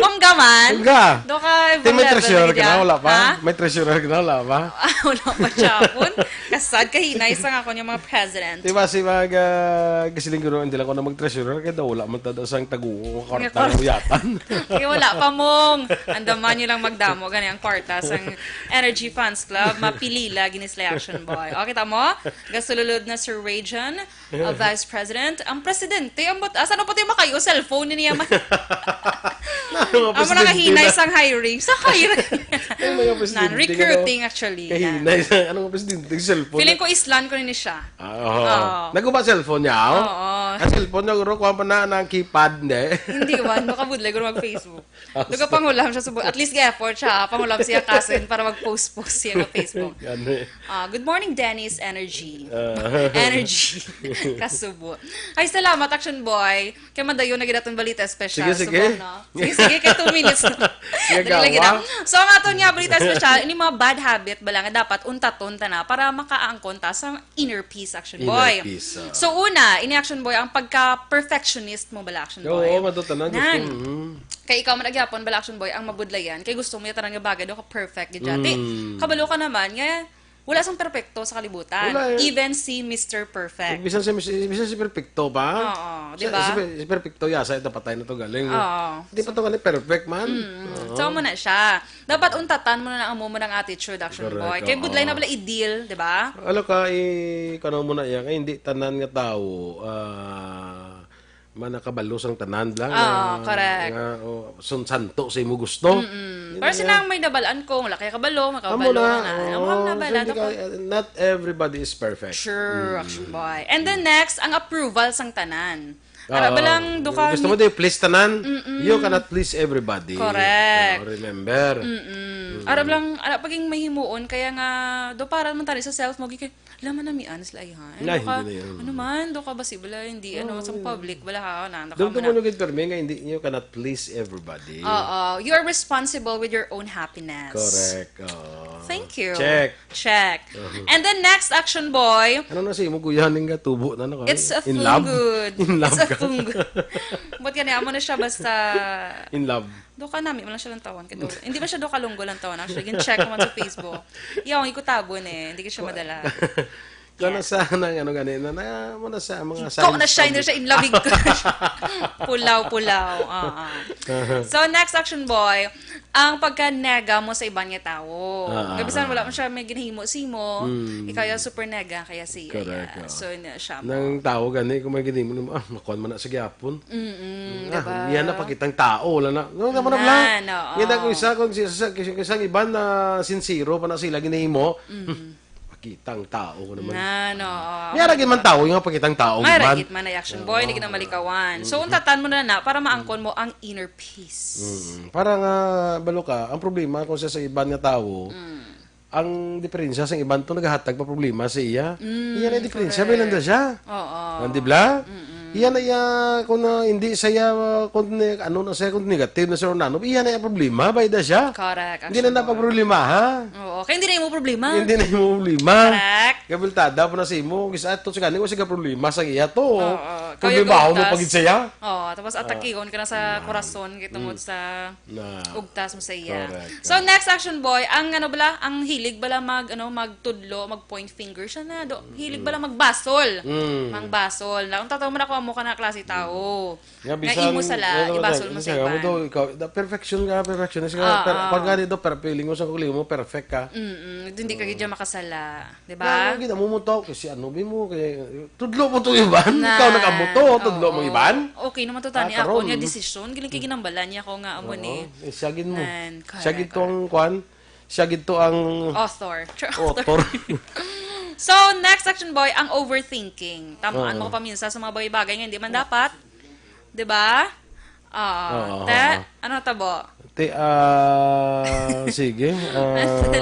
Manggaman. Nga. Do ka ibang May level treasurer lagi ka na, dyan. wala pa? Ha? May treasurer ka na, wala pa? Wala pa chapon. Kasad kahinay sa ako yung mga president. Diba si kasiling ko hindi lang ko na mag-treasurer kaya daw wala man tada sang taguo kwarta ng uyatan. Kaya wala pa mong. Andaman nyo lang magdamo. Gani ang kwarta sa Energy Fans Club. Mapilila, ginisla Action Boy. O, kita mo? Gasululod na Sir Rajan, Vice President. Ang presidente, asan na pati makayo? Cellphone niya man. Ang mga kahinay sang hiring. Sa hiring. Non-recruiting actually. Kahinay sa anong presidente cellphone. Feeling ko islan ko ni siya. Oo. Naguba cellphone niya? Oo. Ang cellphone niya, guro, kuha pa na ng keypad, hindi. Hindi man, makabudlay guro mag-Facebook. Doon ka pangulam siya. At least effort siya. Pangulam siya kasin para mag-post-post siya ng Facebook. Good morning, Dennis Energy. Energy. Kasubo. Ay, salamat, Action Boy. Kaya madayo na gidatong balita special. Sige. Sige, kaya 2 minutes na. So, ang ato niya, balita special, ini mga bad habit ba lang dapat unta-tunta na para makaangkon ta sa inner peace, Action Boy. So, una, ini Action Boy, ang pagka-perfectionist mo bala, Action Boy. Oo, matutunan. Kaya ikaw man nagyapon bala, Action Boy, ang mabudlayan. Kaya gusto mo yung tarang nga bagay, do ka perfect, gajati. Kabalo ka naman, nga, wala sang perfecto sa kalibutan. Even si Mr. Perfect. Bisan si perfecto pa. Oo, di ba? Si perfecto yasa, ito patay na to galing. Oo. Hindi pa to galing perfect man. So mo na siya. Dapat untatan mo na ang mo ng attitude, Action Boy. Kaya budlay na bala i-deal, di ba? Alo ka, kano mo na yan, kaya hindi tanan nga tao, manakabalos ang tanan lang. Correct. Santo sa imo gusto. Pero sinang may nabalaan ko, wala kaya kabalo, makabalo na. Not everybody is perfect. Sure, Action Boy. And then next, ang approval sang tanan. Ara balang duka gusto mo din please tanan, you cannot please everybody. Correct. Remember. Ara balang paging mahimuon kaya nga do para man tani sa self mo gikay laman na mian sila ihan. Ano man do ka basibla hindi sa public wala ka na. Don't mo nugid permi nga hindi you cannot please everybody. You are responsible with your own happiness. Correct. Thank you. Check. And then next, Action Boy. Ano na si mo guyanin nga tubo na naka. It's a good. In love ka. Ba't kanya, amo na siya basta... In love. Doka namin, wala siya lang tawan. Hindi ba siya doka lunggo lang tawan? Actually, gin-check naman sa Facebook. Yung ikutabon hindi ka siya madala. Kano sa ano ganito na mo na sa mga signs. Ikaw na siya, hindi siya in love ko. Pulaw. So, next, Action Boy, ang pagka-nega mo sa ibang niya tao. Gabisan wala mo siya may ginahimo-simo, ikaw yung super nega, kaya siya. So, siya mo. Nang tao gani, kung may ginahimo mo, nakuhan mo na sa gyapon. Diba? Yan na pakitang tao, wala na. No, naman na bla. Yan kung isa, kung isang iban na sincero, pa na sila ginahimo, pakitang tao ko naman. Mayaragin man tao, yung pakitang tao. Mayaragit man na Action Boy, hindi ka na malikawan. So, untatan mo na para maangkon mo ang inner peace. Para nga, balo ka, ang problema kung siya sa iban nga tao, ang diferensya sa iban to naghahatag pa problema sa iya. Iyan ang diferensya, may landa siya. Di ba? Iyan na kung hindi saya, kung negative na siya o iyan na yung problema, bayda siya. Correct. Hindi na napag-problema, ha? Kaya hindi na yung problema. Hindi na yung problema. Correct. Kabiltada po na sa imo, kisa ito sa kanin ko siya problema sa iya to. Problema ako mo pagid saya. Tapos atakikon ka na sa korason, kitungod sa ugtas mo sa iya. Correct. So, next, Action Boy, ang ang hilig bala magtudlo, mag-point finger siya na. Hilig bala magbasol. Magbasol. Kung tataw mo na mo ka na klase tao. Nga imo sala, ibasol mo sa iban. Perfection ka, perfectionist ka. Pag nga dito, feeling mo sa kuling mo, perfect ka. Hindi ka gidya makasala. Diba? Kita mo to, kasi ano ba mo, tudlo mo to iban. Ikaw nakamuto, tudlo mo iban. Okay naman to tani ako niya desisyon. Giling kay ginambalan niya ko nga amo ni. Siyagin mo. Siyagin tong kwan. Siyagin to ang... Author. So, next, Action Boy, ang overthinking. Tamaan mo ka paminsa sa mga bagay-bagay nga hindi man dapat. Diba? Ano mahitabo? Sige.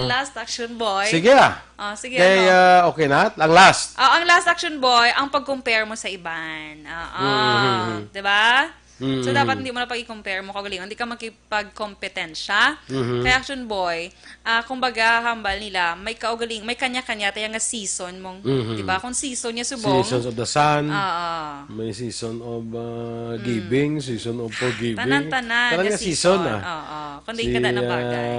Last action boy. Sige sige, Kaya, okay na? Ang last. Ang last action boy, ang pag-compare mo sa iban. Diba? So, dapat hindi mo na pag-i-compare mo kagalingan. Hindi ka makipag-kompetensya. Kaya action boy, kumbaga, hambal nila, may kaugaling, may kanya-kanya tayo nga season mong, diba? Kung season niya subong. Seasons of the Sun. May season of giving, season of forgiving. Tanan-tanan nga season. Kundi ka na ng bagay.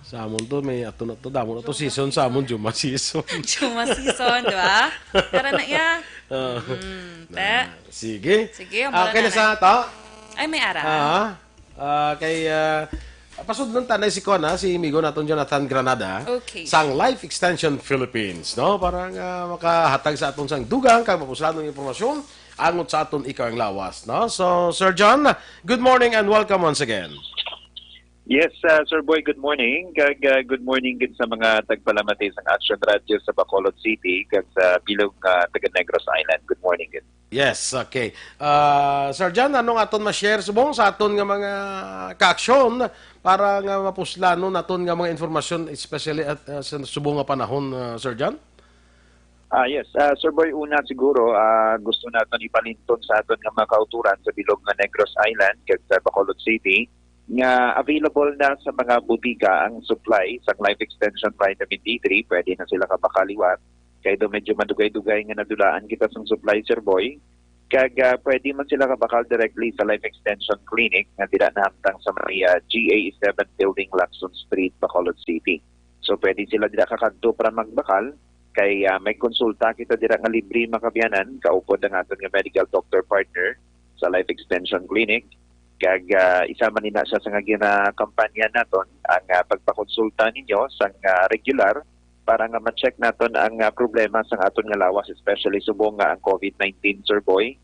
Sa amon to, may ato na to, damo na to season, sa amon, Juma season. Juma season, diba? Tara na iya. Sige. Okay na sa to? Ay, may ara. Pasod ng tanay si Kona, si Migo naton Jonathan Granada. Okay. Sang Life Extension Philippines, no? Parang makahatag sa aton sang dugang, kag mapuslanong informasyon, angot sa aton ikaw ang lawas, no? So, Sir John, good morning and welcome once again. Yes, Sir Boy, good morning. Good morning din sa mga tagpalamati sa Aksyon Radio sa Bacolod City kag sa Bilog taga Negros Island. Good morning din. Yes, okay. Sir John, anong aton ma-share subong sa aton nga mga ka-aksyon para nga mapuslano naton nga mga informasyon especially at sa subong nga panahon, Sir John? Yes, Sir Boy, una siguro gusto natin ipalinton sa aton nga mga kauturan sa Bilog nga Negros Island kag sa Bacolod City nga available na sa mga butika ang supply sa Life Extension Vitamin D3. Pwede na sila kabakaliwat. Kaya do medyo madugay-dugay nga nadulaan kita sa supply, Sir Boy. Kaya pwede man sila kabakal directly sa Life Extension Clinic nga dila nahamtang sa may GA7 Building, Lacson Street, Bacolod City. So pwede sila dila kakadto para magbakal. Kaya may konsulta kita dila nga libre makabiyanan. Kaupod ang aton nga medical doctor partner sa Life Extension Clinic. Kag isama nina siya sa nga ginakampanya naton ang pagpakonsulta ninyo sa regular para nga ma-check naton ang problema sa aton nga lawas, especially subong nga ang COVID-19, Sir Boy.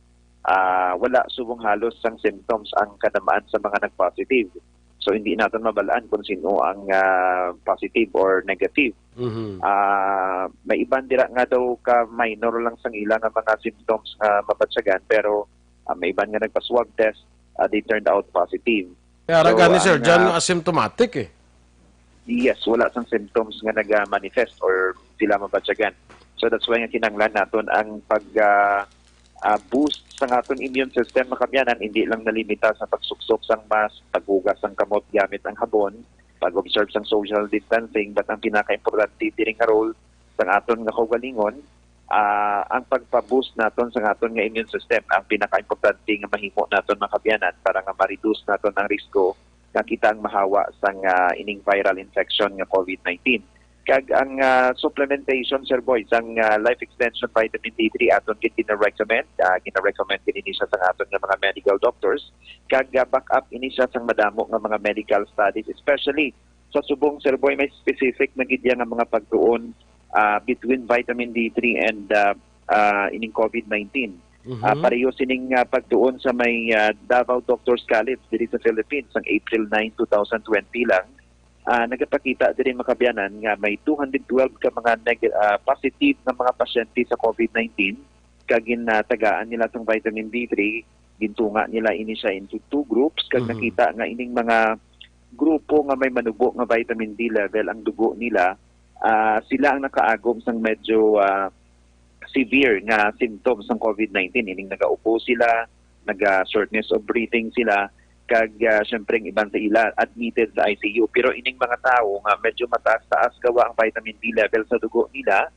Wala subong halos sang symptoms ang kanamaan sa mga nag-positive. So hindi naton mabalaan kung sino ang positive or negative. May iban dira nga daw ka minor lang sang ilang nga mga symptoms nga mabatsagan, pero may iban nga nagpa-swab test, they turned out positive. Kaya so, Sir John, asymptomatic eh. Yes, wala sang symptoms nga nag-manifest or sila mabatsagan. So that's why nga kinanglan naton ang pag-boost sa aton immune system makabiyanan, hindi lang nalimita sa pagsuksok sang mask, paghugas sang kamot gamit ang habon, pag-observe sang social distancing, but ang pinaka-importante diri nga role sang aton nga kaugalingon, ang pagpa-boost naton sa aton nga immune system ang pinaka-importante nga mahimo naton makabiyanan para nga ma-reduce naton ang risko nga kita ang mahawa sa ining viral infection nga COVID-19. Kag ang supplementation, Sir Boy, sang Life Extension Vitamin D3 aton gina-recommend kini siya sa aton nga mga medical doctors. Kag back up ini siya sang madamo nga mga medical studies, especially sa subong, Sir Boy, may specific na gidya nga mga pagtuon between vitamin D3 and ining COVID-19. Pareho sining pagtuon sa may Davao Doctors College diri sa Philippines ang April 9, 2020 lang. Nagapakita diri makabiyanan nga may 212 ka mga positive na mga pasyente sa COVID-19 kag ginatagaan nila sang vitamin D3, gintunga nila ini siya into two groups kag nakita nga ining mga grupo nga may manubo nga vitamin D level ang dugo nila, sila ang nakaagom sang medyo severe nga symptoms ng COVID-19. Ining nagaupo sila, naga-shortness of breathing sila, kag syempre ang iban sa ila admitted sa ICU. Pero ining mga tao nga medyo mataas-taas gawa ang vitamin D level sa dugo nila,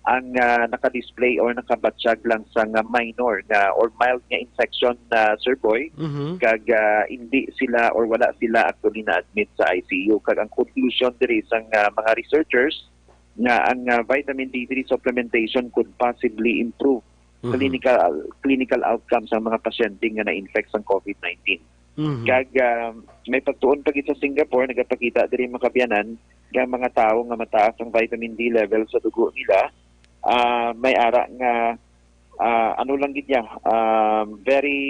ang naka-display or nakabatsyag lang sa minor nga or mild nga infection na Sir Boy, kag hindi sila or wala sila actually na-admit sa ICU. Kag ang conclusion diri sa mga researchers nga ang vitamin D3 supplementation could possibly improve clinical outcomes sa mga pasyente nga na-infect sa COVID-19. Kag may pagtuon pa sa Singapore, nagapakita diri makabiyanan nga mga tao nga mataas ang vitamin D level sa dugo nila, may ara nga ano lang gid very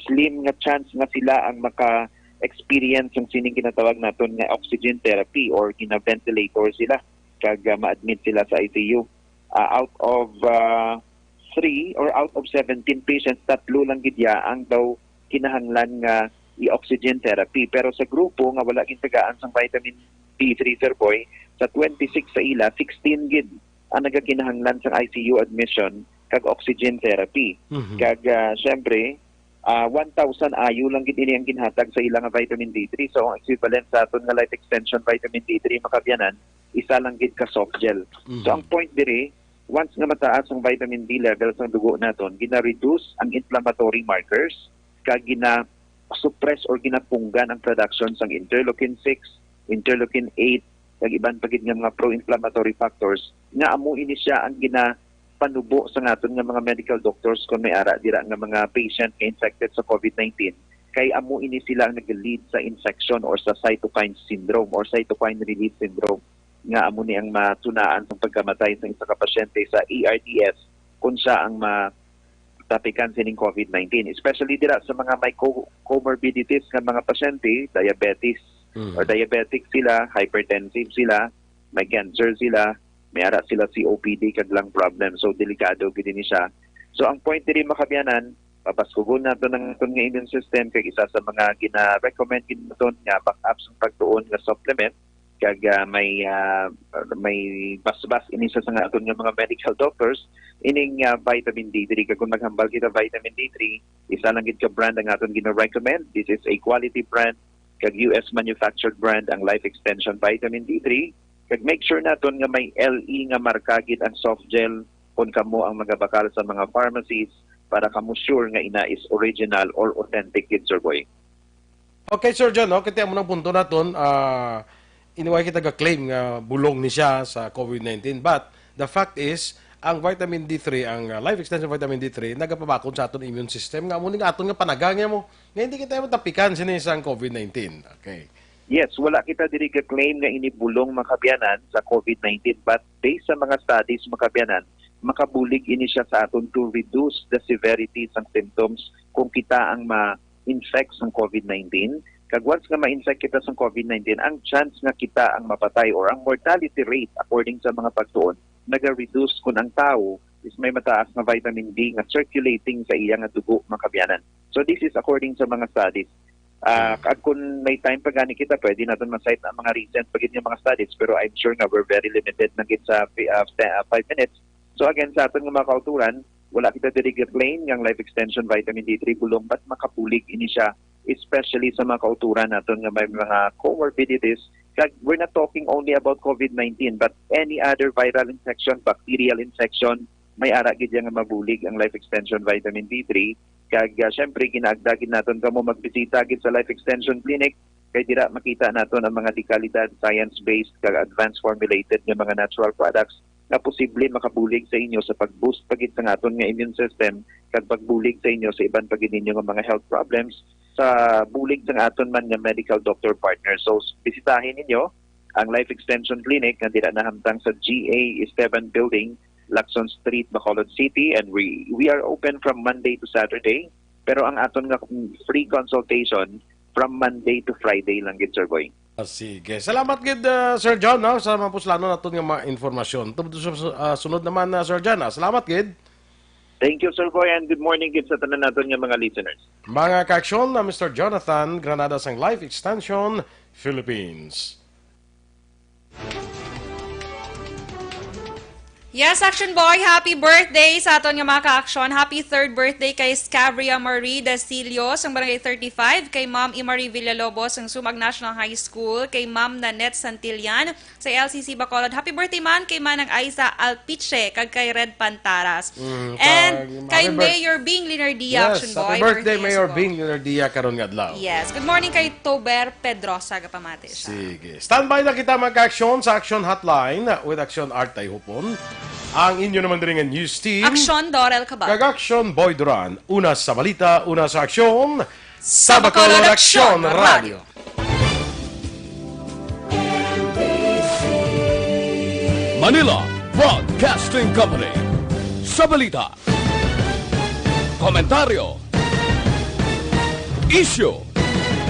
slim nga chance nga sila ang maka-experience ng sining ginatawag naton nga oxygen therapy or gina-ventilator sila kag ma-admit sila sa ICU. Out of 3 or out of 17 patients, tatlo lang gid ang daw kinahanglan nga i-oxygen therapy. Pero sa grupo nga wala gintagaan sang vitamin D3, Sir Boy, sa 26 sa ila, 16 gid ang nagakinahanglan sa ICU admission kag oxygen therapy. Kag syempre, 1,000 ayu lang gid ini ang ginhatag sa ilang nga vitamin D3. So ang equivalent sa aton nga life extension vitamin D3 makabyanan, isa lang gid ka soft gel. So ang point diri, once nga mataas ang vitamin D levels ng dugo naton, gina-reduce ang inflammatory markers kag gina-suppress or ginapunggan ang production sang interleukin 6, interleukin 8, kag iban pa gid nga mga pro-inflammatory factors nga amo ini siya ang panubo sa naton nga mga medical doctors kung may ara dira nga mga patient nga infected sa COVID-19 kay amo ini sila ang nag-lead sa infection or sa cytokine syndrome or cytokine release syndrome nga amo ni ang matunaan sa pagkamatay sa isa ka pasyente sa ERDS kung siya ang matapikan sining COVID-19, especially dira sa mga may comorbidities nga mga pasyente, diabetes or diabetic sila, hypertensive sila, may cancer sila, may ara sila COPD kag lung problem. So delikado gid ni siya. So ang point diri makabyanan, papaskugon nato ng aton nga immune system kag isa sa mga gina-recommend gid naton nga backup sa pagtuon nga supplement kag may basbas ini sa nga aton nga mga medical doctors ining vitamin D3 kag kung maghambal kita vitamin D3, isa lang gid ka brand ang aton gina-recommend. This is a quality brand kag US manufactured brand ang Life Extension Vitamin D3. Kag make sure naton nga may LE nga marka gid ang soft gel kung kamo ang magabakal sa mga pharmacies para kamo sure nga ina is original or authentic gid, Sir Boy. Okay, Sir John, no? Kaya mo ng punto naton, iniway kita ga-claim nga bulong ni siya sa COVID-19. But the fact is, ang vitamin D3, ang life extension vitamin D3, nagapabakon sa aton immune system. Nga muna nga aton nga panagangya mo. Nga hindi kita matapikan sinisang COVID-19. Okay. Yes, wala kita diri ka-claim nga inibulong makabyanan sa COVID-19. But based sa mga studies makabyanan, makabulig ini siya sa aton to reduce the severity ng symptoms kung kita ang ma-infect sa COVID-19. Kag once nga ma-infect kita sa COVID-19, ang chance nga kita ang mapatay or ang mortality rate according sa mga pagtuon, naga-reduce kung ang tao is may mataas na vitamin D nga circulating sa iyang dugo makabyanan. So this is according sa mga studies. Kag kung may time pa gani kita, pwede natin ma-cite ang mga recent pagid nga mga studies, pero I'm sure nga we're very limited na gid sa 5 minutes. So again, sa aton nga mga kauturan, wala kita diri ga-claim nga life extension vitamin D3 bulong, but makapulig ini siya, especially sa mga kauturan naton nga may mga comorbidities. Kag we're not talking only about COVID-19, but any other viral infection, bacterial infection, may ara gid nga mabulig ang life extension vitamin D3. Kag syempre ginaagdagin naton kamo magbisita gid sa life extension clinic kay dira makita naton ang mga dekalidad, science-based kag advanced formulated nga mga natural products na posible makabulig sa inyo sa pag-boost pagit sa aton nga immune system kag pagbulig sa inyo sa iban pagid ninyo nga mga health problems sa bulig sa aton man nga medical doctor partner. So bisitahin ninyo ang Life Extension Clinic nga dira nahamtang sa GA7 Building, Lacson Street, Bacolod City, and we are open from Monday to Saturday, pero ang aton nga free consultation from Monday to Friday lang gid, Sir Boy. Sige. Salamat gid Sir John, no, sa mga puslano naton nga mga informasyon. Sunod naman Sir John. Salamat gid. Thank you, Sir Boy, and good morning gid sa tanan naton nga mga listeners. Mga ka-aksyon na Mr. Jonathan Granada sang Life Extension Philippines. Yes, Action Boy, happy birthday sa aton nga mga ka-aksyon. Happy 3rd birthday kay Scabria Marie Desilio sa Barangay 35, kay Ma'am Imari Villalobos sa Sumag National High School, kay Ma'am Nanette Santillan sa LCC Bacolod. Happy birthday man kay Manang Aiza Alpiche kag kay Red Pantaras. And kay Mayor Bing Linardia, Action Boy. Happy birthday Mayor Bing Linardia karon nga adlaw. Yes, good morning kay Tober Pedrosa kapamati siya. Sige. Standby na kita mga ka-aksyon sa Action Hotline with Action Art Hupon. Ang inyo naman rin ang news team. Aksyon Dorel Cabatu. Kag-Aksyon Boy Duran. Una sa balita, una sa aksyon. Sa Bacolod Aksyon Radio. Manila Broadcasting Company. Sa balita. Komentaryo. Issue.